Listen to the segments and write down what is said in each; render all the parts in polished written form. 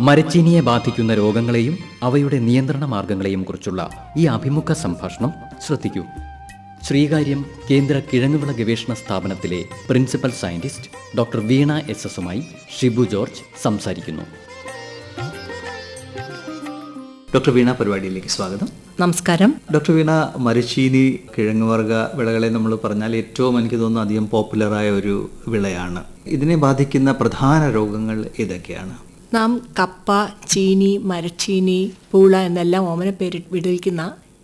മരച്ചീനിയെ ബാധിക്കുന്ന രോഗങ്ങളെയും അവയുടെ നിയന്ത്രണ മാർഗങ്ങളെയും കുറിച്ചുള്ള ഈ അഭിമുഖ സംഭാഷണം ശ്രദ്ധിക്കൂ. ശ്രീകാര്യം കേന്ദ്ര കിഴങ്ങുവിള ഗവേഷണ സ്ഥാപനത്തിലെ പ്രിൻസിപ്പൽ സയന്റിസ്റ്റ് ഡോക്ടർ വീണ എസ്.എസുമായി ഷിബു ജോർജ് സംസാരിക്കുന്നു. ഡോക്ടർ വീണ, പരിപാടിയിലേക്ക് സ്വാഗതം. നമസ്കാരം. ഡോക്ടർ വീണ, മരച്ചീനി കിഴങ്ങുവർഗ വിളകളെ നമ്മൾ പറഞ്ഞാൽ ഏറ്റവും എനിക്ക് തോന്നുന്നു അധികം പോപ്പുലറായ ഒരു വിളയാണ്. ഇതിനെ ബാധിക്കുന്ന പ്രധാന രോഗങ്ങൾ ഏതൊക്കെയാണ്? നാം കപ്പ, ചീനി, മരച്ചീനി, പൂള എന്നെല്ലാം ഓമന പേര് വിളിക്കുന്ന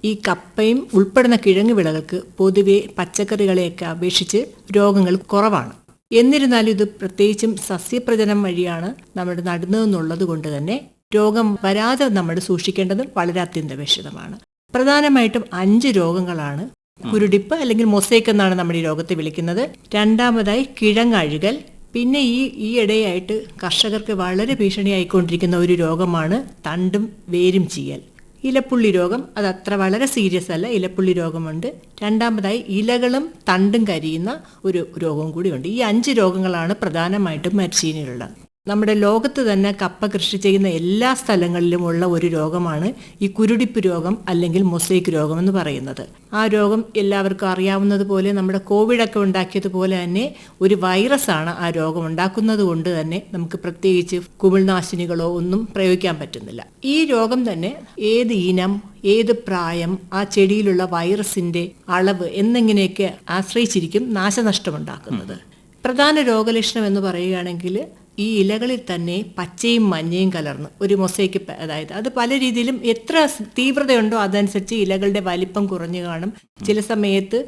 ഈ കപ്പയും ഉൾപ്പെടുന്ന കിഴങ്ങ് വിളകൾക്ക് പൊതുവെ പച്ചക്കറികളെയൊക്കെ അപേക്ഷിച്ച് രോഗങ്ങൾ കുറവാണ്. എന്നിരുന്നാലും ഇത് പ്രത്യേകിച്ചും സസ്യപ്രജനം വഴിയാണ് നമ്മൾ നടുന്നതെന്നുള്ളത് കൊണ്ട് തന്നെ രോഗം വരാതെ നമ്മൾ സൂക്ഷിക്കേണ്ടത് വളരെ അത്യന്താപേക്ഷിതമാണ്. പ്രധാനമായിട്ടും 5 രോഗങ്ങളാണ്. കുരുടിപ്പ് അല്ലെങ്കിൽ മൊസൈക്ക് എന്നാണ് നമ്മൾ ഈ രോഗത്തെ വിളിക്കുന്നത്. രണ്ടാമതായി കിഴങ്ങഴുകൽ. പിന്നെ ഈ ഇടയായിട്ട് കർഷകർക്ക് വളരെ ഭീഷണിയായിക്കൊണ്ടിരിക്കുന്ന ഒരു രോഗമാണ് തണ്ടും വേരും ചീയൽ. ഇലപ്പുള്ളി രോഗം അത് അത്ര വളരെ സീരിയസ് അല്ല, ഇലപ്പുള്ളി രോഗമുണ്ട്. രണ്ടാമതായി ഇലകളും തണ്ടും കരിയുന്ന ഒരു രോഗവും കൂടിയുണ്ട്. ഈ 5 രോഗങ്ങളാണ് പ്രധാനമായിട്ടും മരച്ചീനിയിലുള്ളത്. നമ്മുടെ ലോകത്ത് തന്നെ കപ്പ കൃഷി ചെയ്യുന്ന എല്ലാ സ്ഥലങ്ങളിലുമുള്ള ഒരു രോഗമാണ് ഈ കുരുടിപ്പ് രോഗം അല്ലെങ്കിൽ മൊസൈക്ക് രോഗം എന്ന് പറയുന്നത്. ആ രോഗം എല്ലാവർക്കും അറിയാവുന്നതുപോലെ നമ്മുടെ കോവിഡൊക്കെ ഉണ്ടാക്കിയതുപോലെ തന്നെ ഒരു വൈറസാണ് ആ രോഗം ഉണ്ടാക്കുന്നത് കൊണ്ട് തന്നെ നമുക്ക് പ്രത്യേകിച്ച് കുമിൾനാശിനികളോ ഒന്നും പ്രയോഗിക്കാൻ പറ്റുന്നില്ല. ഈ രോഗം തന്നെ ഏത് ഇനം, ഏത് പ്രായം, ആ ചെടിയിലുള്ള വൈറസിന്റെ അളവ് എന്നിങ്ങനെയൊക്കെ ആശ്രയിച്ചിരിക്കും നാശനഷ്ടമുണ്ടാക്കുന്നത്. പ്രധാന രോഗലക്ഷണം എന്ന് പറയുകയാണെങ്കിൽ ഈ ഇലകളിൽ തന്നെ പച്ചയും മഞ്ഞയും കലർന്ന് ഒരു മൊസൈക്ക്, അതായത് അത് പല രീതിയിലും എത്ര തീവ്രതയുണ്ടോ അതനുസരിച്ച് ഇലകളുടെ വലിപ്പം കുറഞ്ഞു കാണും. ചില സമയത്ത്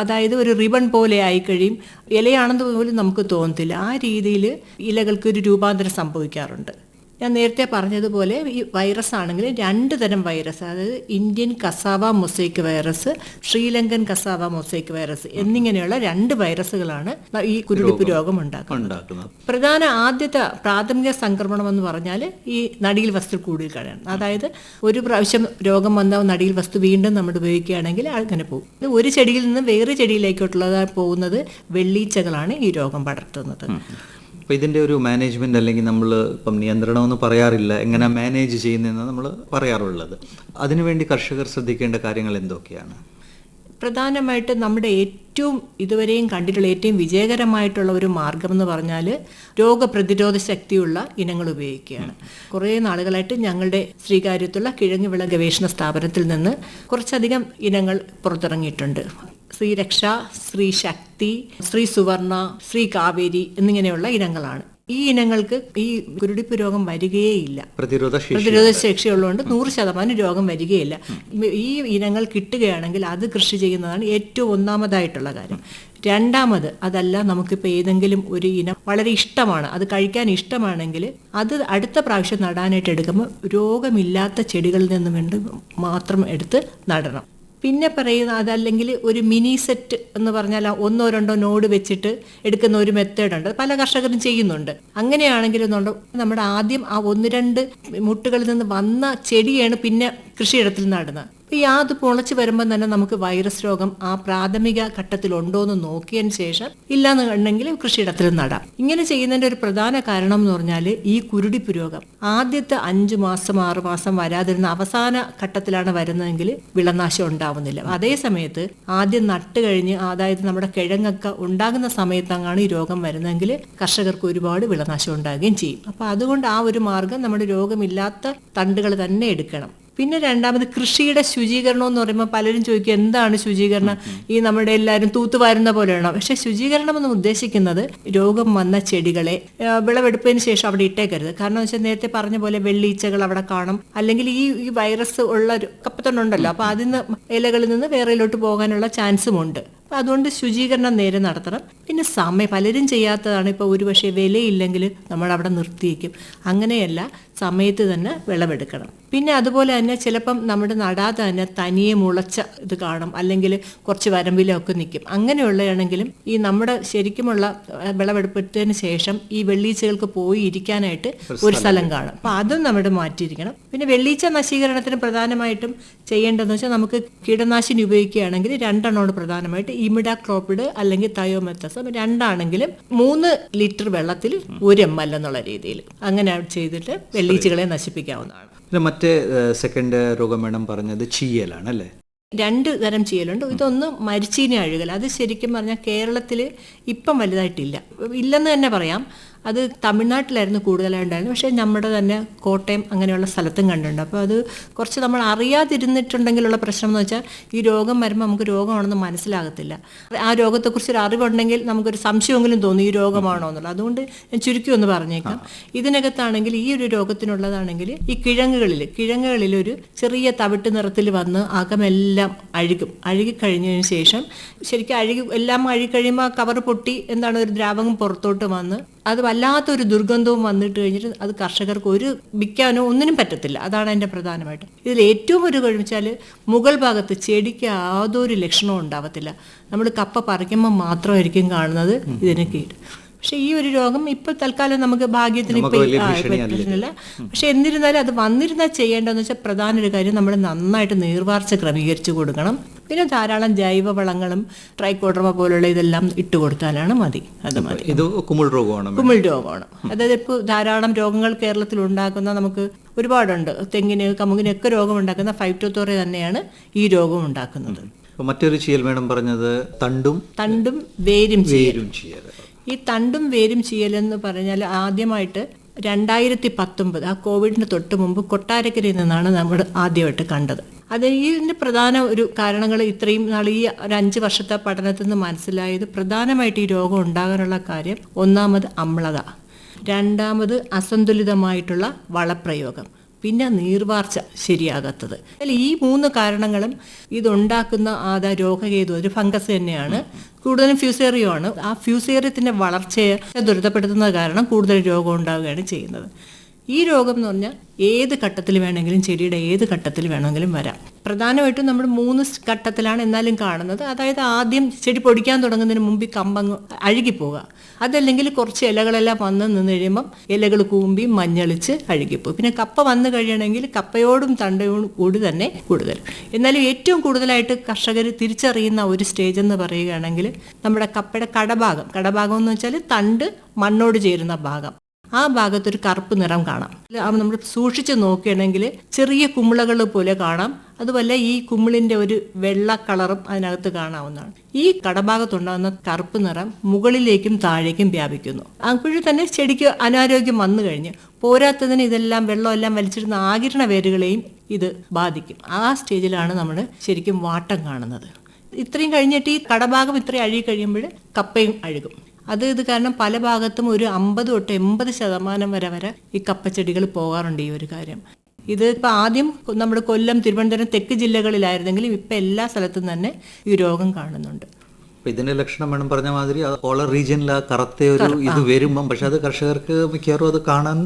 അതായത് ഒരു റിബൺ പോലെ ആയിക്കഴിയും. ഇലയാണെന്ന് പോലും നമുക്ക് തോന്നത്തില്ല. ആ രീതിയിൽ ഇലകൾക്കൊരു രൂപാന്തരം സംഭവിക്കാറുണ്ട്. ഞാൻ നേരത്തെ പറഞ്ഞതുപോലെ ഈ വൈറസ് ആണെങ്കിൽ 2 തരം വൈറസ്, അതായത് Indian cassava mosaic virus, Sri Lankan cassava mosaic virus എന്നിങ്ങനെയുള്ള 2 വൈറസുകളാണ് ഈ കുരുടിപ്പ് രോഗം ഉണ്ടാക്കുന്നത്. ആദ്യത്തെ പ്രാഥമിക സംക്രമണം എന്ന് പറഞ്ഞാൽ ഈ നടിയിൽ വസ്തു കൂടുതൽ കഴിയണം. അതായത് ഒരു പ്രാവശ്യം രോഗം വന്ന നടിയിൽ വസ്തു വീണ്ടും നമ്മൾ ഉപയോഗിക്കുകയാണെങ്കിൽ അങ്ങനെ പോകും. ഒരു ചെടിയിൽ നിന്ന് വേറെ ചെടിയിലേക്കോട്ടുള്ള പോകുന്നത് വെള്ളീച്ചകളാണ് ഈ രോഗം പടർത്തുന്നത്. അപ്പോൾ ഇതിൻ്റെ ഒരു മാനേജ്മെൻറ്റ്, അല്ലെങ്കിൽ നമ്മൾ ഇപ്പം നിയന്ത്രണമെന്ന് പറയാറില്ല, എങ്ങനെ മാനേജ് ചെയ്യുന്നതെന്ന് നമ്മൾ പറയാറുള്ളത്. അതിനുവേണ്ടി കർഷകർ ശ്രദ്ധിക്കേണ്ട കാര്യങ്ങൾ എന്തൊക്കെയാണ്? പ്രധാനമായിട്ട് നമ്മുടെ ഇതുവരെയും കണ്ടിട്ടുള്ള ഏറ്റവും വിജയകരമായിട്ടുള്ള ഒരു മാർഗം എന്ന് പറഞ്ഞാൽ രോഗപ്രതിരോധ ശക്തിയുള്ള ഇനങ്ങൾ ഉപയോഗിക്കുകയാണ്. കുറേ നാളുകളായിട്ട് ഞങ്ങളുടെ ശ്രീകാര്യത്തുള്ള കിഴങ്ങ് വിള ഗവേഷണ സ്ഥാപനത്തിൽ നിന്ന് കുറച്ചധികം ഇനങ്ങൾ പുറത്തിറങ്ങിയിട്ടുണ്ട്. ശ്രീരക്ഷ, ശ്രീ ശക്തി, ശ്രീ സുവർണ, ശ്രീ കാവേരി എന്നിങ്ങനെയുള്ള ഇനങ്ങളാണ്. ഈ ഇനങ്ങൾക്ക് ഈ കുരുടിപ്പ് രോഗം വരികയേയില്ല. പ്രതിരോധ ശേഷിയുള്ളതുകൊണ്ട് 100% രോഗം വരികയില്ല. ഈ ഇനങ്ങൾ കിട്ടുകയാണെങ്കിൽ അത് കൃഷി ചെയ്യുന്നതാണ് ഏറ്റവും ഒന്നാമതായിട്ടുള്ള കാര്യം. രണ്ടാമത്, അതല്ല നമുക്കിപ്പോൾ ഏതെങ്കിലും ഒരു ഇനം വളരെ ഇഷ്ടമാണ്, അത് കഴിക്കാൻ ഇഷ്ടമാണെങ്കിൽ അത് അടുത്ത പ്രാവശ്യം നടാനായിട്ട് എടുക്കുമ്പോൾ രോഗമില്ലാത്ത ചെടികളിൽ നിന്ന് വേണ്ടി മാത്രം എടുത്ത് നടണം. പിന്നെ പറയുന്ന അതല്ലെങ്കിൽ ഒരു മിനി സെറ്റ് എന്ന് പറഞ്ഞാൽ 1 or 2 നോഡ് വെച്ചിട്ട് എടുക്കുന്ന ഒരു മെത്തേഡുണ്ട്. പല കർഷകരും ചെയ്യുന്നുണ്ട്. അങ്ങനെയാണെങ്കിലും നമ്മുടെ ആദ്യം ആ 1-2 മുട്ടുകളിൽ നിന്ന് വന്ന ചെടിയാണ് പിന്നെ കൃഷിയിടത്തിൽ നടുന്നത്. അത് പൊളച്ച് വരുമ്പോൾ തന്നെ നമുക്ക് വൈറസ് രോഗം ആ പ്രാഥമിക ഘട്ടത്തിലുണ്ടോ എന്ന് നോക്കിയതിന് ശേഷം ഇല്ലാന്നുണ്ടെങ്കിൽ കൃഷിയിടത്തിൽ നടാം. ഇങ്ങനെ ചെയ്യുന്നതിന്റെ ഒരു പ്രധാന കാരണം എന്ന് പറഞ്ഞാൽ ഈ കുരുടിപ്പ് രോഗം ആദ്യത്തെ 5 മാസം 6 മാസം വരാതിരുന്ന അവസാന ഘട്ടത്തിലാണ് വരുന്നതെങ്കിൽ വിളനാശം ഉണ്ടാവുന്നില്ല. അതേ സമയത്ത് ആദ്യം നട്ട് കഴിഞ്ഞ്, അതായത് നമ്മുടെ കിഴങ്ങൊക്കെ ഉണ്ടാകുന്ന സമയത്തങ്ങാണ് ഈ രോഗം വരുന്നതെങ്കിൽ കർഷകർക്ക് ഒരുപാട് വിളനാശം ഉണ്ടാകുകയും ചെയ്യും. അപ്പൊ അതുകൊണ്ട് ആ ഒരു മാർഗം നമ്മുടെ രോഗമില്ലാത്ത തണ്ടുകൾ തന്നെ എടുക്കണം. പിന്നെ രണ്ടാമത് കൃഷിയുടെ ശുചീകരണം എന്ന് പറയുമ്പോൾ പലരും ചോദിക്കും എന്താണ് ശുചീകരണം, ഈ നമ്മുടെ എല്ലാവരും തൂത്തുവാരുന്ന പോലെയാണോ? പക്ഷെ ശുചീകരണം എന്ന് ഉദ്ദേശിക്കുന്നത് രോഗം വന്ന ചെടികളെ വിളവെടുപ്പതിന് ശേഷം അവിടെ ഇട്ടേക്കരുത്. കാരണം വെച്ചാൽ നേരത്തെ പറഞ്ഞ പോലെ വെള്ളീച്ചകൾ അവിടെ കാണും, അല്ലെങ്കിൽ ഈ വൈറസ് ഉള്ള കപ്പത്തണ്ടുണ്ടല്ലോ, അപ്പൊ അതിന് ഇലകളിൽ നിന്ന് വേറെയിലോട്ട് പോകാനുള്ള ചാൻസും ഉണ്ട്. അതുകൊണ്ട് ശുചീകരണം നേരെ നടത്തണം. പിന്നെ പലരും ചെയ്യാത്തതാണ്, ഇപ്പോൾ ഒരു പക്ഷേ വിലയില്ലെങ്കിൽ നമ്മൾ അവിടെ നിർത്തിയേക്കും. അങ്ങനെയല്ല, സമയത്ത് തന്നെ വിളവെടുക്കണം. പിന്നെ അതുപോലെ തന്നെ ചിലപ്പം നമ്മുടെ നടാതെ തന്നെ തനിയെ മുളച്ച ഇത് കാണും, അല്ലെങ്കിൽ കുറച്ച് വരമ്പിലൊക്കെ നിൽക്കും. അങ്ങനെയുള്ളതാണെങ്കിലും ഈ നമ്മുടെ ശരിക്കുമുള്ള വിളവെടുപ്പത്തിന് ശേഷം ഈ വെള്ളീച്ചകൾക്ക് പോയി ഇരിക്കാനായിട്ട് ഒരു സ്ഥലം കാണും. അപ്പം അതും നമ്മുടെ മാറ്റിയിരിക്കണം. പിന്നെ വെള്ളീച്ച നശീകരണത്തിന് പ്രധാനമായിട്ടും ചെയ്യേണ്ടതെന്ന് വെച്ചാൽ നമുക്ക് കീടനാശിനി ഉപയോഗിക്കുകയാണെങ്കിൽ 2 എണ്ണമാണ് പ്രധാനമായിട്ട്. ഇമിഡാക്ലോപ്പിഡ് അല്ലെങ്കിൽ തയോമെത്തസം 2 ആണെങ്കിലും 3 ലിറ്റർ വെള്ളത്തിൽ 1 ml എന്നുള്ള രീതിയിൽ അങ്ങനെ ചെയ്തിട്ട് വെള്ളീച്ചകളെ നശിപ്പിക്കാവുന്നതാണ്. പിന്നെ മറ്റേ സെക്കൻഡ് രോഗം മേഡം പറഞ്ഞത് ചീയലാണ് അല്ലേ? 2 തരം ചെയ്യലുണ്ട്. ഇതൊന്ന് മരിച്ചീനി അഴുകൽ. അത് ശരിക്കും പറഞ്ഞാൽ കേരളത്തിൽ ഇപ്പം വലുതായിട്ടില്ല, ഇല്ലെന്ന് തന്നെ പറയാം. അത് തമിഴ്നാട്ടിലായിരുന്നു കൂടുതലായിട്ടുണ്ടായിരുന്നു. പക്ഷേ നമ്മുടെ തന്നെ കോട്ടയം അങ്ങനെയുള്ള സ്ഥലത്തും കണ്ടിട്ടുണ്ട്. അപ്പോൾ അത് കുറച്ച് നമ്മൾ അറിയാതിരുന്നിട്ടുണ്ടെങ്കിലുള്ള പ്രശ്നം എന്ന് വെച്ചാൽ ഈ രോഗം വരുമ്പോൾ നമുക്ക് രോഗമാണെന്ന് മനസ്സിലാകത്തില്ല. ആ രോഗത്തെക്കുറിച്ചൊരു അറിവുണ്ടെങ്കിൽ നമുക്കൊരു സംശയമെങ്കിലും തോന്നും ഈ രോഗമാണോ എന്നുള്ളത്. അതുകൊണ്ട് ഞാൻ ചുരുക്കി ഒന്ന് പറഞ്ഞേക്കാം. ഇതിനകത്താണെങ്കിൽ ഈ ഒരു രോഗത്തിനുള്ളതാണെങ്കിൽ ഈ കിഴങ്ങുകളിൽ ഒരു ചെറിയ തവിട്ട് നിറത്തിൽ വന്ന് അകമെല്ലാം അഴുകിക്കഴിഞ്ഞതിന് ശേഷം ശരിക്കും എല്ലാം അഴുകിക്കഴിയുമ്പോൾ ആ കവർ പൊട്ടി ഒരു ദ്രാവകം പുറത്തോട്ട് വന്ന് അത് വല്ലാത്തൊരു ദുർഗന്ധവും വന്നിട്ട് കഴിഞ്ഞിട്ട് അത് കർഷകർക്ക് വിൽക്കാനോ ഒന്നിനും പറ്റത്തില്ല. അതാണ് അതിൻ്റെ പ്രധാനമായിട്ട്. ഇതിൽ ഏറ്റവും ഒരു കഴിച്ചാൽ മുകൾ ഭാഗത്ത് ചെടിക്ക് യാതൊരു ലക്ഷണവും ഉണ്ടാവത്തില്ല. നമ്മൾ കപ്പ പറിക്കുമ്പോൾ മാത്രമായിരിക്കും കാണുന്നത് ഇതിന് കീട്. പക്ഷെ ഈ ഒരു രോഗം ഇപ്പോൾ തൽക്കാലം നമുക്ക് ഭാഗ്യത്തിന് പ്രശ്നമില്ല. പക്ഷെ എന്നിരുന്നാലും അത് വന്നിരുന്നാൽ ചെയ്യേണ്ടതെന്ന് വെച്ചാൽ പ്രധാന ഒരു കാര്യം നമ്മൾ നന്നായിട്ട് നീർവാർച്ച ക്രമീകരിച്ച് കൊടുക്കണം. പിന്നെ ധാരാളം ജൈവവളങ്ങളും ട്രൈക്കോഡർമ പോലുള്ള ഇതെല്ലാം ഇട്ട് കൊടുത്താലാണ് മതി. അത് മതി. ഇത് കുമിൾ രോഗമാണ്. അതായത് ഇപ്പോൾ ധാരാളം രോഗങ്ങൾ കേരളത്തിൽ ഉണ്ടാക്കുന്ന നമുക്ക് ഒരുപാടുണ്ട്. തെങ്ങിന് കമുകിനൊക്കെ രോഗം ഉണ്ടാക്കുന്ന ഫൈറ്റോത്തോറ തന്നെയാണ് ഈ രോഗം ഉണ്ടാക്കുന്നത്. മറ്റൊരു ചീയൽ മേഡം പറഞ്ഞത് തണ്ടും വേരും ചീയൽ. ഈ തണ്ടും വേരും ചീയലെന്ന് പറഞ്ഞാൽ ആദ്യമായിട്ട് 2019 ആ കോവിഡിന് തൊട്ട് മുമ്പ് കൊട്ടാരക്കരയിൽ നിന്നാണ് നമ്മൾ ആദ്യമായിട്ട് കണ്ടത്. അത് ഇതിൻ്റെ പ്രധാന ഒരു കാരണങ്ങൾ ഇത്രയും നാൾ ഈ ഒരു 5 വർഷത്തെ പഠനത്തിൽ നിന്ന് മനസ്സിലായത് പ്രധാനമായിട്ട് ഈ രോഗം ഉണ്ടാകാനുള്ള കാര്യം ഒന്നാമത് അമ്ലത, രണ്ടാമത് അസന്തുലിതമായിട്ടുള്ള വളപ്രയോഗം, പിന്നെ നീർവാർച്ച ശരിയാകാത്തത്. ഈ 3 കാരണങ്ങളും ഇതുണ്ടാക്കുന്ന രോഗഹേതു ഒരു ഫംഗസ് തന്നെയാണ്. കൂടുതലും ഫ്യൂസേറിയോ ആണ്. ആ ഫ്യൂസേറിയത്തിൻ്റെ വളർച്ചയെ ദുരിതപ്പെടുത്തുന്ന കാരണം കൂടുതൽ രോഗം ഉണ്ടാവുകയാണ് ചെയ്യുന്നത്. ഈ രോഗം എന്ന് പറഞ്ഞാൽ ഏത് ഘട്ടത്തിൽ വേണമെങ്കിലും ചെടിയുടെ ഏത് ഘട്ടത്തിൽ വേണമെങ്കിലും വരാം. പ്രധാനമായിട്ടും നമ്മൾ 3 ഘട്ടത്തിലാണ് എന്നാലും കാണുന്നത്. അതായത് ആദ്യം ചെടി പൊടിക്കാൻ തുടങ്ങുന്നതിന് മുമ്പ് ഈ കമ്പങ്ങ് അഴുകിപ്പോവുക, അതല്ലെങ്കിൽ കുറച്ച് ഇലകളെല്ലാം വന്ന് നിന്ന് കഴിയുമ്പം ഇലകൾ കൂമ്പി മഞ്ഞളിച്ച് അഴുകിപ്പോകും. പിന്നെ കപ്പ വന്നു കഴിയണമെങ്കിൽ കപ്പയോടും തണ്ടയോടും കൂടി തന്നെ കൂടുതൽ. എന്നാലും ഏറ്റവും കൂടുതലായിട്ട് കർഷകർ തിരിച്ചറിയുന്ന ഒരു സ്റ്റേജ് എന്ന് പറയുകയാണെങ്കിൽ നമ്മുടെ കപ്പയുടെ കടഭാഗം എന്ന് വെച്ചാൽ തണ്ട് മണ്ണോട് ചേരുന്ന ഭാഗം. ആ ഭാഗത്തൊരു കറുപ്പ് നിറം കാണാം. നമ്മൾ സൂക്ഷിച്ച് നോക്കുകയാണെങ്കിൽ ചെറിയ കുമിളകൾ പോലെ കാണാം. അതുപോലെ ഈ കുമിളിൻ്റെ ഒരു വെള്ള കളറും അതിനകത്ത് കാണാവുന്നതാണ്. ഈ കടഭാഗത്തുണ്ടാകുന്ന കറുപ്പ് നിറം മുകളിലേക്കും താഴേക്കും വ്യാപിക്കുന്നു. അപ്പോഴും തന്നെ ചെടിക്ക് അനാരോഗ്യം വന്നു കഴിഞ്ഞ് പോരാത്തതിന് ഇതെല്ലാം വെള്ളമെല്ലാം വലിച്ചിരുന്ന ആകിരണ വേരുകളെയും ഇത് ബാധിക്കും. ആ സ്റ്റേജിലാണ് നമ്മൾ ശരിക്കും വാട്ടം കാണുന്നത്. ഇത്രയും കഴിഞ്ഞിട്ട് ഈ കടഭാഗം ഇത്രയും അഴുകി കഴിയുമ്പോൾ കപ്പയും അഴുകും. ഇത് കാരണം പല ഭാഗത്തും ഒരു 50 തൊട്ട് 80% വരെ ഈ കപ്പച്ചെടികൾ പോകാറുണ്ട്. ഈ ഒരു കാര്യം ഇത് ഇപ്പം ആദ്യം നമ്മുടെ കൊല്ലം, തിരുവനന്തപുരം, തെക്ക് ജില്ലകളിലായിരുന്നെങ്കിലും ഇപ്പം എല്ലാ സ്ഥലത്തും തന്നെ ഈ രോഗം കാണുന്നുണ്ട്. ഇതിന്റെ ലക്ഷണം വേണം പറഞ്ഞ മാതിരി ഓളർ റീജിയനിൽ ആ കറുത്ത ഒരു ഇത് വരുമ്പം, പക്ഷെ അത് കർഷകർക്ക് മിക്കവാറും അത് കാണാൻ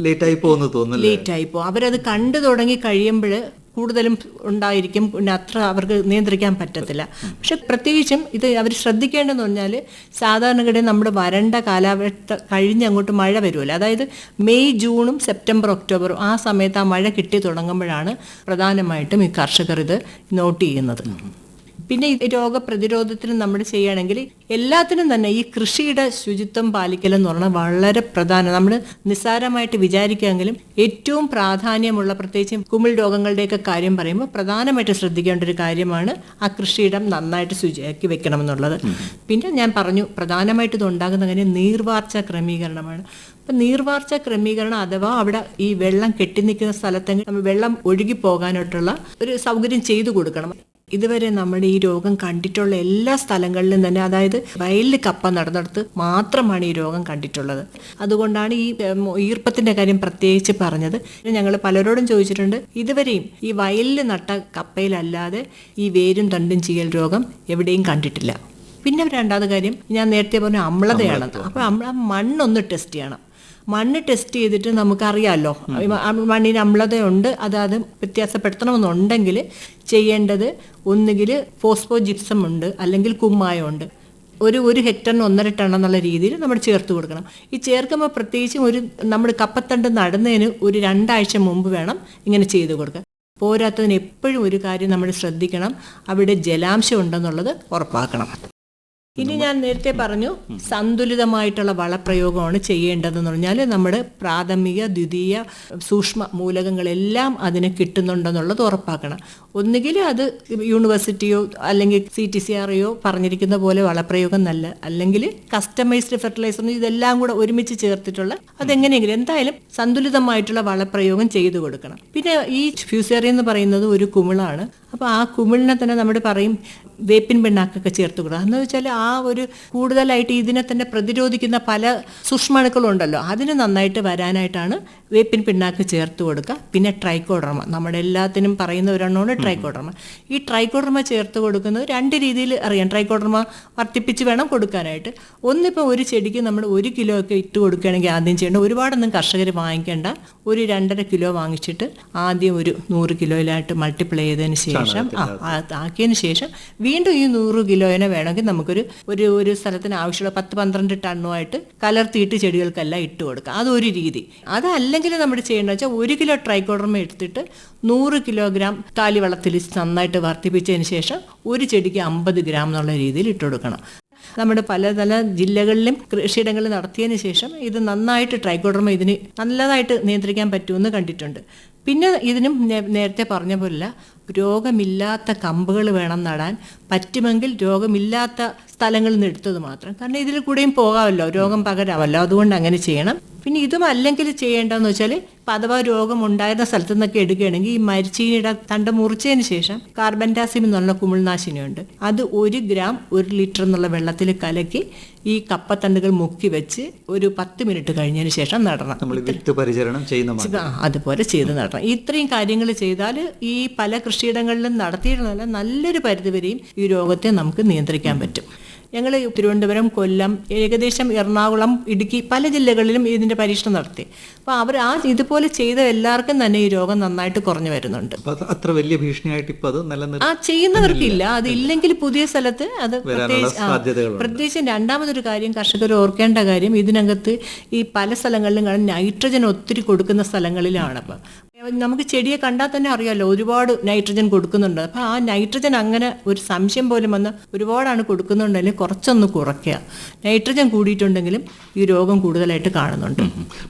ലേറ്റായി പോകുന്നു തോന്നുന്നു. ലേറ്റായി പോകും. അവരത് കണ്ടു തുടങ്ങി കഴിയുമ്പോൾ കൂടുതലും ഉണ്ടായിരിക്കും. പിന്നെ അത്ര അവർക്ക് നിയന്ത്രിക്കാൻ പറ്റത്തില്ല. പക്ഷെ പ്രത്യേകിച്ചും ഇത് അവർ ശ്രദ്ധിക്കേണ്ടതെന്ന് പറഞ്ഞാൽ സാധാരണഗതിയിൽ നമ്മുടെ വരണ്ട കാലാവസ്ഥ കഴിഞ്ഞ് അങ്ങോട്ട് മഴ വരുമല്ലോ. അതായത് മെയ്, ജൂണും സെപ്റ്റംബർ, ഒക്ടോബറും ആ സമയത്ത് ആ മഴ കിട്ടി തുടങ്ങുമ്പോഴാണ് പ്രധാനമായിട്ടും ഈ കർഷകർ ഇത് നോട്ട് ചെയ്യുന്നത്. പിന്നെ ഈ രോഗപ്രതിരോധത്തിന് നമ്മൾ ചെയ്യുകയാണെങ്കിൽ എല്ലാത്തിനും തന്നെ ഈ കൃഷിയുടെ ശുചിത്വം പാലിക്കലെന്ന് പറഞ്ഞാൽ വളരെ പ്രധാനം. നമ്മൾ നിസ്സാരമായിട്ട് വിചാരിക്കുമെങ്കിലും ഏറ്റവും പ്രാധാന്യമുള്ള, പ്രത്യേകിച്ച് കുമിൾ രോഗങ്ങളുടെയൊക്കെ കാര്യം പറയുമ്പോൾ പ്രധാനമായിട്ട് ശ്രദ്ധിക്കേണ്ട ഒരു കാര്യമാണ് ആ കൃഷിയിടം നന്നായിട്ട് ശുചിയാക്കി വെക്കണമെന്നുള്ളത്. പിന്നെ ഞാൻ പറഞ്ഞു പ്രധാനമായിട്ട് ഇത് ഉണ്ടാകുന്ന കാര്യം നീർവാർച്ച ക്രമീകരണമാണ്. അപ്പം നീർവാർച്ച ക്രമീകരണം അഥവാ അവിടെ ഈ വെള്ളം കെട്ടി നിൽക്കുന്ന സ്ഥലത്തെങ്കിൽ വെള്ളം ഒഴുകി പോകാനായിട്ടുള്ള ഒരു സൗകര്യം ചെയ്തു കൊടുക്കണം. ഇതുവരെ നമ്മുടെ ഈ രോഗം കണ്ടിട്ടുള്ള എല്ലാ സ്ഥലങ്ങളിലും തന്നെ, അതായത് വയലിൽ കപ്പ നടന്നിടത്ത് മാത്രമാണ് ഈ രോഗം കണ്ടിട്ടുള്ളത്. അതുകൊണ്ടാണ് ഈ ഈർപ്പത്തിന്റെ കാര്യം പ്രത്യേകിച്ച് പറഞ്ഞത്. ഞങ്ങൾ പലരോടും ചോദിച്ചിട്ടുണ്ട്, ഇതുവരെയും ഈ വയലിൽ നട്ട കപ്പയിലല്ലാതെ ഈ വേരും തണ്ടും ചീയൽ രോഗം എവിടെയും കണ്ടിട്ടില്ല. പിന്നെ രണ്ടാമത്തെ കാര്യം ഞാൻ നേരത്തെ പറഞ്ഞ അമ്ലതയാണ്. അപ്പോൾ മണ്ണൊന്ന് ടെസ്റ്റ് ചെയ്യണം. മണ്ണ് ടെസ്റ്റ് ചെയ്തിട്ട് നമുക്കറിയാമല്ലോ മണ്ണിന് അമ്ലതയുണ്ട്, അത് വ്യത്യാസപ്പെടുത്തണമെന്നുണ്ടെങ്കിൽ ചെയ്യേണ്ടത് ഒന്നുകിൽ ഫോസ്ഫോ ജിപ്സം ഉണ്ട്, അല്ലെങ്കിൽ കുമ്മായമുണ്ട്. ഒരു ഹെക്ടറിന് 1.5 ടൺ എന്നുള്ള രീതിയിൽ നമ്മൾ ചേർത്ത് കൊടുക്കണം. ഈ ചേർക്കുമ്പോൾ പ്രത്യേകിച്ചും നമ്മൾ കപ്പത്തണ്ട് നടുന്നതിന് ഒരു 2 ആഴ്ച മുമ്പ് വേണം ഇങ്ങനെ ചെയ്ത് കൊടുക്കുക. പോരാത്തതിന് എപ്പോഴും ഒരു കാര്യം നമ്മൾ ശ്രദ്ധിക്കണം, അവിടെ ജലാംശം ഉണ്ടെന്നുള്ളത് ഉറപ്പാക്കണം. ഇനി ഞാൻ നേരത്തെ പറഞ്ഞു സന്തുലിതമായിട്ടുള്ള വളപ്രയോഗമാണ് ചെയ്യേണ്ടതെന്ന് പറഞ്ഞാൽ നമ്മുടെ പ്രാഥമിക, ദ്വിതീയ, സൂക്ഷ്മ മൂലകങ്ങളെല്ലാം അതിന് കിട്ടുന്നുണ്ടെന്നുള്ളത് ഉറപ്പാക്കണം. ഒന്നുകിൽ അത് യൂണിവേഴ്സിറ്റിയോ അല്ലെങ്കിൽ CTCRO പറഞ്ഞിരിക്കുന്ന പോലെ വളപ്രയോഗം നല്ല, അല്ലെങ്കിൽ കസ്റ്റമൈസ്ഡ് ഫെർട്ടിലൈസർ, ഇതെല്ലാം കൂടെ ഒരുമിച്ച് ചേർത്തിട്ടുള്ള അതെങ്ങനെയെങ്കിലും എന്തായാലും സന്തുലിതമായിട്ടുള്ള വളപ്രയോഗം ചെയ്തു കൊടുക്കണം. പിന്നെ ഈ ഫ്യൂസേറിയ എന്ന് പറയുന്നത് ഒരു കുമിളാണ്. അപ്പോൾ ആ കുമിളിനെ തന്നെ നമ്മൾ പറയും വേപ്പിൻ പിണ്ണാക്കൊക്കെ ചേർത്ത് കൊടുക്കുക. എന്ന് വെച്ചാൽ ആ ഒരു കൂടുതലായിട്ട് ഇതിനെ തന്നെ പ്രതിരോധിക്കുന്ന പല സൂക്ഷ്മാണുക്കളും ഉണ്ടല്ലോ, അതിന് നന്നായിട്ട് വരാനായിട്ടാണ് വേപ്പിൻ പിണ്ണാക്ക് ചേർത്ത് കൊടുക്കുക. പിന്നെ ട്രൈക്കോഡർമ, നമ്മുടെ എല്ലാത്തിനും പറയുന്ന ഒരെണ്ണമാണ് ട്രൈക്കോഡർമ. ഈ ട്രൈക്കോഡർമ ചേർത്ത് കൊടുക്കുന്നത് 2 രീതിയിൽ അറിയാം. ട്രൈക്കോഡർമ വർദ്ധിപ്പിച്ച് വേണം കൊടുക്കാനായിട്ട്. ഒന്നിപ്പോൾ ഒരു ചെടിക്ക് നമ്മൾ 1 കിലോ ഒക്കെ ഇട്ട് കൊടുക്കുകയാണെങ്കിൽ ആദ്യം ചെയ്യേണ്ട, ഒരുപാടൊന്നും കർഷകർ വാങ്ങിക്കേണ്ട, ഒരു 2.5 കിലോ വാങ്ങിച്ചിട്ട് ആദ്യം ഒരു 100 കിലോയിലായിട്ട് മൾട്ടിപ്ലൈ ചെയ്തതിന് ശേഷം ആക്കിയതിന് ശേഷം വീണ്ടും ഈ 100 കിലോനെ വേണമെങ്കിൽ നമുക്കൊരു ഒരു സ്ഥലത്തിന് ആവശ്യമുള്ള 10-12 ടണ്ണുമായിട്ട് കലർത്തിയിട്ട് ചെടികൾക്കെല്ലാം ഇട്ട് കൊടുക്കുക. അതൊരു രീതി. അതല്ലെങ്കിൽ നമ്മൾ ചെയ്യേണ്ടത് വെച്ചാൽ 1 കിലോ ട്രൈക്കോഡർമ എടുത്തിട്ട് 100 കിലോഗ്രാം കാലിവെള്ളത്തിൽ നന്നായിട്ട് വർദ്ധിപ്പിച്ചതിന് ശേഷം ഒരു ചെടിക്ക് 50 ഗ്രാം എന്നുള്ള രീതിയിൽ ഇട്ട് കൊടുക്കണം. നമ്മുടെ പല ജില്ലകളിലും കൃഷിയിടങ്ങളിൽ നടത്തിയതിന് ശേഷം ഇത് നന്നായിട്ട് ട്രൈക്കോഡർമ ഇതിന് നല്ലതായിട്ട് നിയന്ത്രിക്കാൻ പറ്റുമെന്ന് കണ്ടിട്ടുണ്ട്. പിന്നെ ഇതിനും നേരത്തെ പറഞ്ഞ പോലെ രോഗമില്ലാത്ത കമ്പുകൾ വേണം നടാൻ. പറ്റുമെങ്കിൽ രോഗമില്ലാത്ത സ്ഥലങ്ങളിൽ നിന്ന് എടുത്തത് മാത്രം, കാരണം ഇതിൽ കൂടെയും പോകാമല്ലോ, രോഗം പകരാമല്ലോ, അതുകൊണ്ട് അങ്ങനെ ചെയ്യണം. പിന്നെ ഇതും അല്ലെങ്കിൽ ചെയ്യേണ്ടതെന്ന് വെച്ചാൽ അഥവാ രോഗം ഉണ്ടായിരുന്ന സ്ഥലത്തു നിന്നൊക്കെ എടുക്കുകയാണെങ്കിൽ ഈ മരിച്ചീനിയുടെ തണ്ട് മുറിച്ചതിന് ശേഷം കാർബൻഡാസിം എന്നുള്ള കുമിൾനാശിനിയുണ്ട്, അത് 1 ഗ്രാം 1 ലിറ്റർ എന്നുള്ള വെള്ളത്തിൽ കലക്കി ഈ കപ്പത്തണ്ടുകൾ മുക്കി വെച്ച് ഒരു 10 മിനിറ്റ് കഴിഞ്ഞതിന് ശേഷം നടണം. അതുപോലെ ചെയ്ത് നടണം. ഇത്രയും കാര്യങ്ങൾ ചെയ്താൽ ഈ പല കൃഷിയിടങ്ങളിലും നടത്തിയിരുന്നല്ല നല്ലൊരു പരിധിവരെയും ഈ രോഗത്തെ നമുക്ക് നിയന്ത്രിക്കാൻ പറ്റും. ഞങ്ങൾ തിരുവനന്തപുരം, കൊല്ലം, ഏകദേശം എറണാകുളം, ഇടുക്കി പല ജില്ലകളിലും ഇതിൻ്റെ പരീക്ഷണം നടത്തി. അപ്പോൾ അവർ ഇതുപോലെ ചെയ്ത എല്ലാവർക്കും തന്നെ ഈ രോഗം നന്നായിട്ട് കുറഞ്ഞു വരുന്നുണ്ട്. അത്ര വലിയ ഭീഷണിയായിട്ട് ഇപ്പോൾ അത് ചെയ്യുന്നവർക്കില്ല. അതില്ലെങ്കിൽ പുതിയ സ്ഥലത്ത് അത് പ്രത്യേകിച്ച് രണ്ടാമതൊരു കാര്യം കർഷകർ ഓർക്കേണ്ട കാര്യം, ഇതിനകത്ത് ഈ പല സ്ഥലങ്ങളിലും കാണാൻ നൈട്രജൻ ഒത്തിരി കൊടുക്കുന്ന സ്ഥലങ്ങളിലാണ്. അപ്പം നമുക്ക് ചെടിയെ കണ്ടാൽ തന്നെ അറിയാമല്ലോ ഒരുപാട് നൈട്രജൻ കൊടുക്കുന്നുണ്ട്. അപ്പം ആ നൈട്രജൻ അങ്ങനെ ഒരു സംശയം പോലും വന്ന് ഒരുപാടാണ് കൊടുക്കുന്നുണ്ടെങ്കിൽ കുറച്ചൊന്ന് കുറയ്ക്കുക. നൈട്രജൻ കൂടിയിട്ടുണ്ടെങ്കിലും ഈ രോഗം കൂടുതലായിട്ട് കാണുന്നുണ്ട്.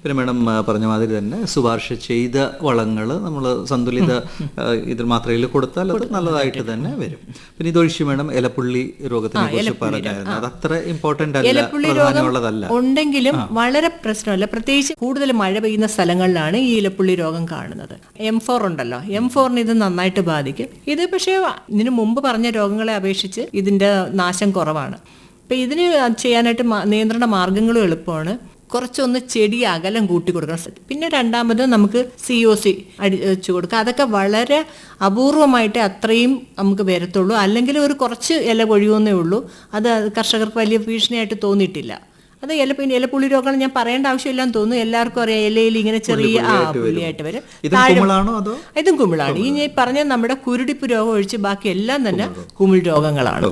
പിന്നെ മാഡം പറഞ്ഞ മാതിരി തന്നെ ശുപാർശ ചെയ്ത വളങ്ങൾ നമ്മൾ സന്തുലിത ഇതിൽ മാത്രയിൽ കൊടുത്താൽ അത് നല്ലതായിട്ട് തന്നെ വരും. പിന്നെ ഇതൊഴിച്ച് മാഡം ഇലപ്പുള്ളി രോഗത്തിനെ കുറിച്ച് പറഞ്ഞായിരുന്നു, അത് അത്ര ഇമ്പോർട്ടന്റ് അല്ല, പ്രധാനമുള്ളതല്ല. ഉണ്ടെങ്കിലും വളരെ പ്രശ്നമല്ല. പ്രത്യേകിച്ച് കൂടുതൽ മഴ പെയ്യുന്ന സ്ഥലങ്ങളിലാണ് ഈ ഇലപ്പുള്ളി രോഗം കാണുന്നത്. M4 ഉണ്ടല്ലോ, M4ന് ഇത് നന്നായിട്ട് ബാധിക്കും. ഇത് പക്ഷേ ഇതിനു മുമ്പ് പറഞ്ഞ രോഗങ്ങളെ അപേക്ഷിച്ച് ഇതിന്റെ നാശം കുറവാണ്. അപ്പം ഇതിന് ചെയ്യാനായിട്ട് നിയന്ത്രണ മാർഗങ്ങളും എളുപ്പമാണ്. കുറച്ചൊന്ന് ചെടി അകലം കൂട്ടി കൊടുക്കണം. പിന്നെ രണ്ടാമത് നമുക്ക് COC അടിച്ചു കൊടുക്കുക. അതൊക്കെ വളരെ അപൂർവമായിട്ട് അത്രയും നമുക്ക് വരത്തുള്ളൂ. അല്ലെങ്കിൽ ഒരു കുറച്ച് ഇല പൊഴിയുന്നേ ഉള്ളൂ. അത് കർഷകർക്ക് വലിയ ഭീഷണിയായിട്ട് തോന്നിയിട്ടില്ല. അത് ഇലപ്പുള്ളി രോഗങ്ങൾ ഞാൻ പറയേണ്ട ആവശ്യമില്ലാന്ന് തോന്നുന്നു. എല്ലാവർക്കും അറിയാം, ഇലയിൽ ഇങ്ങനെ ചെറിയ പുള്ളിയായിട്ട് വരും. ഇതും കുമിളാണ്. ഈ ഞാൻ പറഞ്ഞ നമ്മുടെ കുരുടിപ്പ് രോഗം ഒഴിച്ച് ബാക്കി എല്ലാം തന്നെ കുമിൾ രോഗങ്ങളാണ്.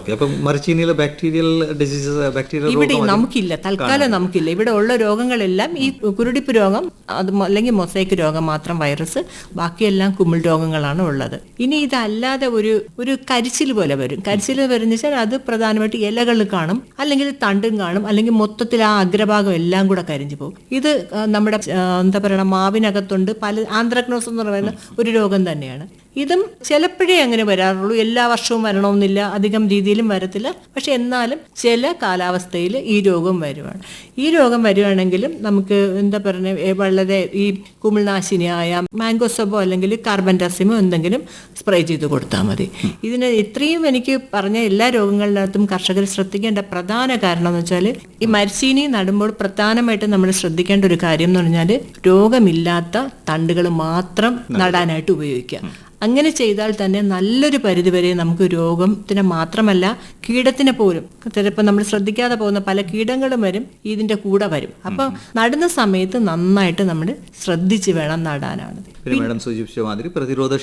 ഇവിടെ നമുക്കില്ല, തൽക്കാലം നമുക്കില്ല. ഇവിടെ ഉള്ള രോഗങ്ങളെല്ലാം ഈ കുരുടിപ്പ് രോഗം, അത് അല്ലെങ്കിൽ മൊസൈക്ക് രോഗം മാത്രം വൈറസ്, ബാക്കിയെല്ലാം കുമിൾ രോഗങ്ങളാണ് ഉള്ളത്. ഇനി ഇതല്ലാതെ ഒരു കരിച്ചിൽ പോലെ വരും. കരിച്ചിൽ വരുന്ന വെച്ചാൽ അത് പ്രധാനമായിട്ട് ഇലകളിൽ കാണും, അല്ലെങ്കിൽ തണ്ടും കാണും, അല്ലെങ്കിൽ മൊത്തത്തിൽ ആ അഗ്രഭാഗം എല്ലാം കൂടെ കരിഞ്ഞു പോകും. ഇത് നമ്മുടെ എന്താ പറയുക, മാവിനകത്തുണ്ട് ആന്ത്രക്നോസ് എന്ന് പറയുന്ന ഒരു രോഗം തന്നെയാണ്. ഇതും ചിലപ്പോഴേ അങ്ങനെ വരാറുള്ളൂ, എല്ലാ വർഷവും വരണമെന്നില്ല, അധികം രീതിയിലും വരത്തില്ല. പക്ഷെ എന്നാലും ചില കാലാവസ്ഥയിൽ ഈ രോഗം വരുവാണ്. ഈ രോഗം വരുവാണെങ്കിലും നമുക്ക് എന്താ പറയുക, വളരെ ഈ കുമിൾനാശിനിയായ മാംഗോസബോ അല്ലെങ്കിൽ കാർബൻഡാസിമോ എന്തെങ്കിലും സ്പ്രേ ചെയ്ത് കൊടുത്താൽ മതി. ഇതിന് ഇത്രയും എനിക്ക് പറഞ്ഞ എല്ലാ രോഗങ്ങളിനകത്തും കർഷകർ ശ്രദ്ധിക്കേണ്ട പ്രധാന കാരണം എന്ന് വെച്ചാൽ ഈ മരച്ചീനി നടുമ്പോൾ പ്രധാനമായിട്ടും നമ്മൾ ശ്രദ്ധിക്കേണ്ട ഒരു കാര്യം എന്ന് പറഞ്ഞാൽ രോഗമില്ലാത്ത തണ്ടുകൾ മാത്രം നടാനായിട്ട് ഉപയോഗിക്കുക. അങ്ങനെ ചെയ്താൽ തന്നെ നല്ലൊരു പരിധിവരെ നമുക്ക് രോഗത്തിന് മാത്രമല്ല കീടത്തിനെ പോലും, ചിലപ്പോൾ നമ്മൾ ശ്രദ്ധിക്കാതെ പോകുന്ന പല കീടങ്ങളും വരും, ഇതിന്റെ കൂടെ വരും. അപ്പം നടുന്ന സമയത്ത് നന്നായിട്ട് നമ്മൾ ശ്രദ്ധിച്ച് വേണം നടാനാണ്. പിന്നെ മാഡം സൂചിപ്പിച്ച മാതിരി പ്രതിരോധ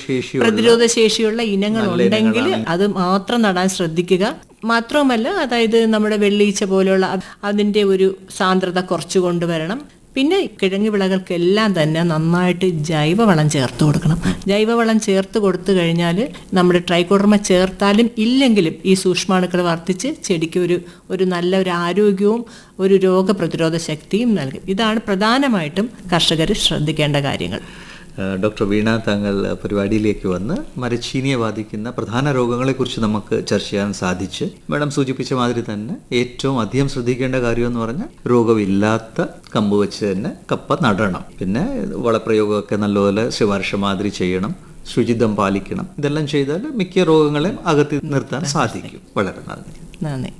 ശേഷിയുള്ള ഇനങ്ങൾ ഉണ്ടെങ്കിൽ അത് മാത്രം നടാൻ ശ്രദ്ധിക്കുക. മാത്രവുമല്ല, അതായത് നമ്മുടെ വെള്ളീച്ച പോലെയുള്ള അതിന്റെ ഒരു സാന്ദ്രത കുറച്ച് കൊണ്ടുവരണം. പിന്നെ കിഴങ്ങ് വിളകൾക്കെല്ലാം തന്നെ നന്നായിട്ട് ജൈവവളം ചേർത്ത് കൊടുക്കണം. ജൈവവളം ചേർത്ത് കൊടുത്തു കഴിഞ്ഞാൽ നമ്മുടെ ട്രൈക്കോഡർമ ചേർത്താലും ഇല്ലെങ്കിലും ഈ സൂക്ഷ്മാണുക്കൾ വർദ്ധിച്ച് ചെടിക്ക് ഒരു നല്ല ഒരു ആരോഗ്യവും ഒരു രോഗപ്രതിരോധ ശക്തിയും നൽകും. ഇതാണ് പ്രധാനമായിട്ടും കർഷകർ ശ്രദ്ധിക്കേണ്ട കാര്യങ്ങൾ. ഡോക്ടർ വീണ, താങ്കൾ പരിപാടിയിലേക്ക് വന്ന് മരച്ചീനിയെ ബാധിക്കുന്ന പ്രധാന രോഗങ്ങളെക്കുറിച്ച് നമുക്ക് ചർച്ച ചെയ്യാൻ സാധിച്ചു. മാഡം സൂചിപ്പിച്ച മാതിരി തന്നെ ഏറ്റവും അധികം ശ്രദ്ധിക്കേണ്ട കാര്യം എന്ന് പറഞ്ഞാൽ രോഗമില്ലാത്ത കമ്പ് വെച്ച് തന്നെ കപ്പ നടണം. പിന്നെ വളപ്രയോഗമൊക്കെ നല്ലപോലെ ശുപാർശ മാതിരി ചെയ്യണം, ശുചിത്വം പാലിക്കണം. ഇതെല്ലാം ചെയ്താൽ മിക്ക രോഗങ്ങളെയും അകത്തി നിർത്താൻ സാധിക്കും. വളരെ നന്ദി. നന്ദി.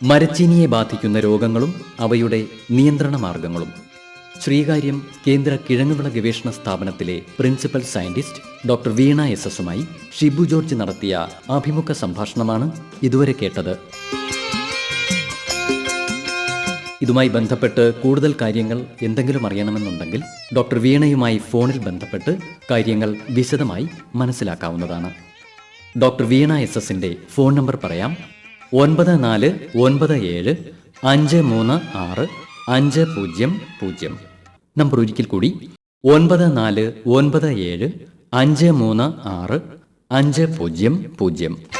മരച്ചീനിയെ ബാധിക്കുന്ന രോഗങ്ങളും അവയുടെ നിയന്ത്രണ മാർഗങ്ങളും ശ്രീകാര്യം കേന്ദ്ര കിഴങ്ങുവിള ഗവേഷണ സ്ഥാപനത്തിലെ പ്രിൻസിപ്പൽ സയന്റിസ്റ്റ് ഡോക്ടർ വീണ എസ്.എസുമായി ഷിബു ജോർജ് നടത്തിയ അഭിമുഖ സംഭാഷണമാണ് ഇതുവരെ കേട്ടത്. ഇതുമായി ബന്ധപ്പെട്ട് കൂടുതൽ കാര്യങ്ങൾ എന്തെങ്കിലും അറിയണമെന്നുണ്ടെങ്കിൽ ഡോക്ടർ വീണയുമായി ഫോണിൽ ബന്ധപ്പെട്ട് കാര്യങ്ങൾ വിശദമായി മനസ്സിലാക്കാവുന്നതാണ്. ഡോക്ടർ വീണ എസ്.എസിൻ്റെ ഫോൺ നമ്പർ പറയാം: 9497536500. നമ്പർ ഒരിക്കൽ കൂടി: 9497536500.